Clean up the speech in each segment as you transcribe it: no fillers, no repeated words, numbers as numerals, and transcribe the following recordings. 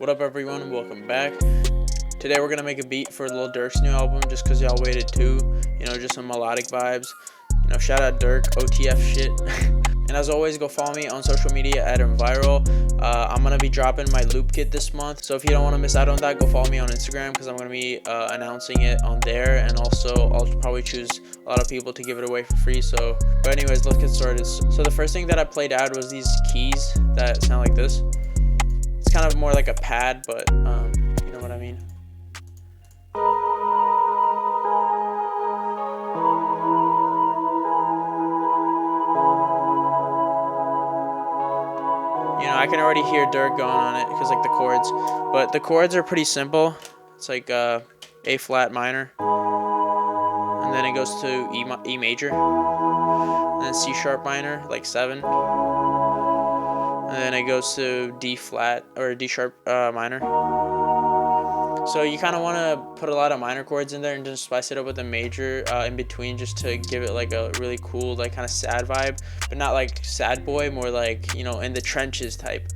What up everyone, welcome back. Today we're gonna make a beat for Lil Durk's new album just cause y'all waited too. You know, just some melodic vibes. You know, shout out Durk, OTF shit. And as always, go follow me on social media at Viral. I'm gonna be dropping my loop kit this month, so if you don't want to miss out on that, go follow me on Instagram because I'm gonna be announcing it on there, and also I'll probably choose a lot of people to give it away for free. But anyways, let's get started. So the first thing that I played out was these keys that sound like this. It's kind of more like a pad, but you know what I mean. You know, I can already hear Durk going on it because like the chords, but the chords are pretty simple. It's like A flat minor, and then it goes to E major, and then C sharp minor, like 7, and then it goes to D flat or D sharp minor. So you kind of want to put a lot of minor chords in there and just spice it up with a major in between, just to give it like a really cool, like kind of sad vibe, but not like sad boy, more like, you know, in the trenches type.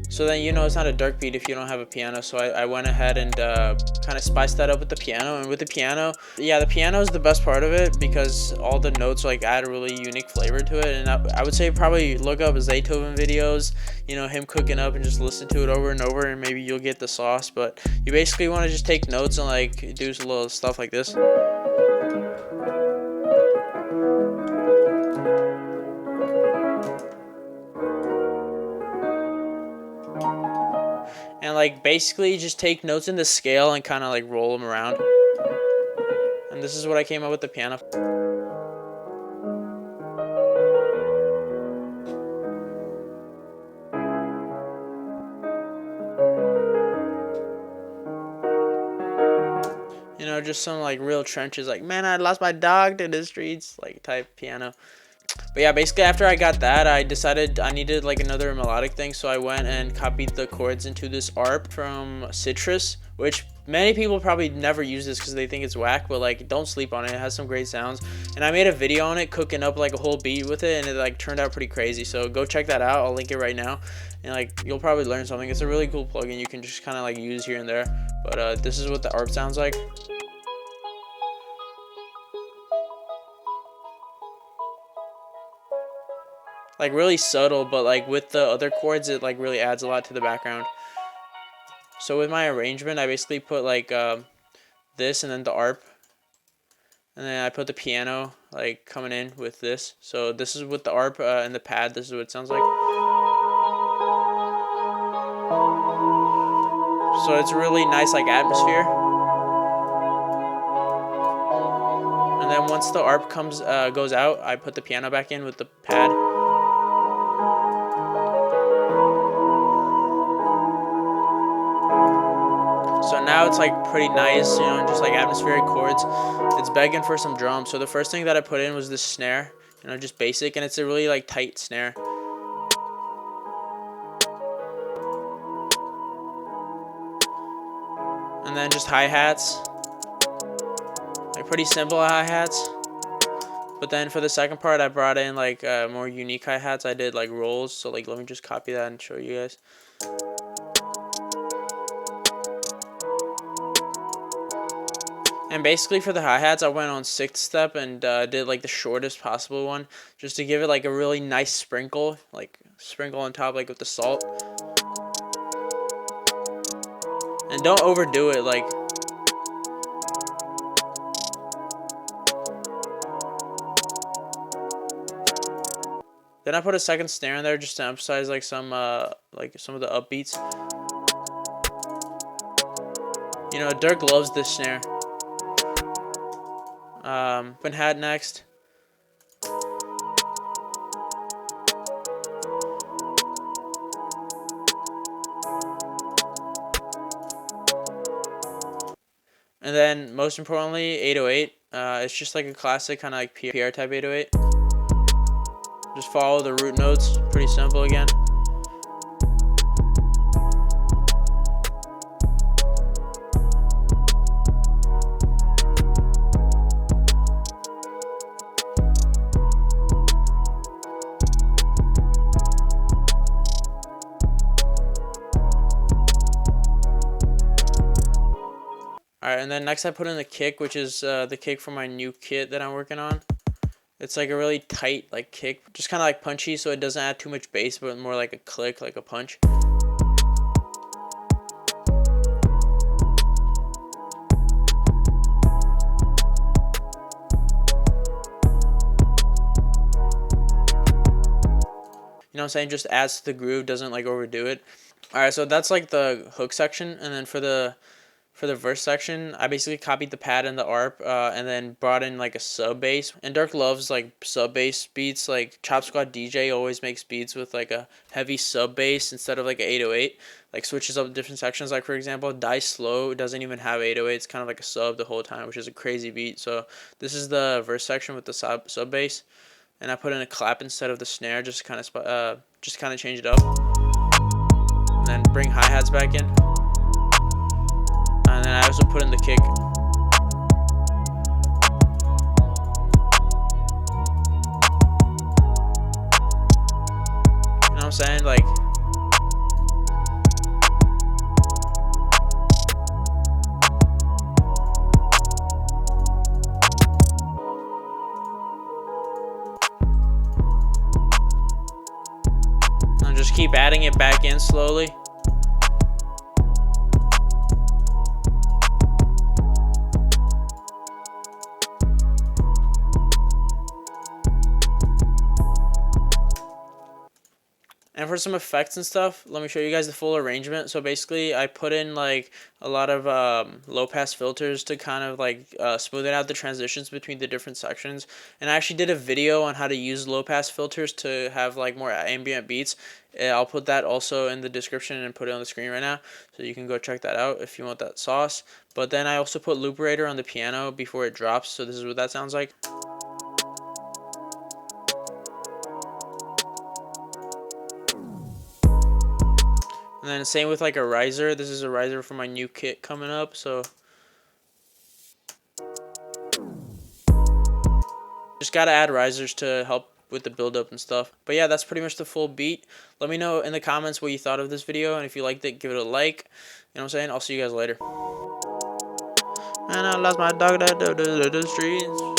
So then, you know, it's not a Durk beat if you don't have a piano. So I went ahead and kind of spiced that up with the piano. And with the piano, yeah, the piano is the best part of it because all the notes like add a really unique flavor to it. And I would say probably look up Zaytoven videos, you know, him cooking up, and just listen to it over and over, and maybe you'll get the sauce. But you basically want to just take notes and like do some little stuff like this. And like basically just take notes in the scale and kind of like roll them around. And this is what I came up with the piano. You know, just some like real trenches, like, man, I lost my dog to the streets, like type piano. But yeah, basically after I got that, I decided I needed like another melodic thing, so I went and copied the chords into this ARP from Citrus, which many people probably never use this because they think it's whack, but like don't sleep on it. It has some great sounds, and I made a video on it cooking up like a whole beat with it, and it like turned out pretty crazy. So go check that out. I'll link it right now, and like you'll probably learn something. It's a really cool plugin you can just kind of like use here and there. But this is what the ARP sounds like. Like really subtle, but like with the other chords it like really adds a lot to the background. So with my arrangement, I basically put like this and then the ARP, and then I put the piano like coming in with this. So this is with the ARP and the pad. This is what it sounds like. So it's really nice like atmosphere. And then once the ARP goes out, I put the piano back in with the pad. So now it's like pretty nice, you know, and just like atmospheric chords. It's begging for some drums. So the first thing that I put in was this snare, you know, just basic, and it's a really like tight snare. And then just hi-hats, like pretty simple hi-hats. But then for the second part, I brought in like more unique hi-hats. I did like rolls. So like let me just copy that and show you guys. And basically for the hi-hats, I went on 6th step and did like the shortest possible one, just to give it like a really nice sprinkle, like sprinkle on top like with the salt. And don't overdo it, like. Then I put a second snare in there just to emphasize like some of the upbeats. You know, Durk loves this snare. Open hat next. And then most importantly, 808. It's just like a classic kind of like PR type 808. Just follow the root notes. Pretty simple again. Alright, and then next I put in the kick, which is the kick for my new kit that I'm working on. It's like a really tight like kick, just kind of like punchy, so it doesn't add too much bass, but more like a click, like a punch. You know what I'm saying? Just adds to the groove, doesn't like overdo it. Alright, so that's like the hook section, and then for the verse section, I basically copied the pad and the arp, and then brought in like a sub bass. And Durk loves like sub bass beats. Like Chop Squad DJ always makes beats with like a heavy sub bass instead of like an 808. Like switches up different sections. Like for example, Die Slow doesn't even have 808. It's kind of like a sub the whole time, which is a crazy beat. So this is the verse section with the sub bass, and I put in a clap instead of the snare, just kind of change it up, and then bring hi hats back in. And then I also put in the kick. You know what I'm saying? Like, and just keep adding it back in slowly. And for some effects and stuff, let me show you guys the full arrangement. So basically, I put in like a lot of low pass filters to kind of like smooth out the transitions between the different sections. And I actually did a video on how to use low pass filters to have like more ambient beats. I'll put that also in the description and put it on the screen right now, so you can go check that out if you want that sauce. But then I also put looperator on the piano before it drops, so this is what that sounds like. And then same with like a riser. This is a riser for my new kit coming up, so just gotta add risers to help with the build up and stuff. But yeah, that's pretty much the full beat. Let me know in the comments what you thought of this video, and if you liked it, give it a like. You know what I'm saying? I'll see you guys later. And I lost my dog that the streets.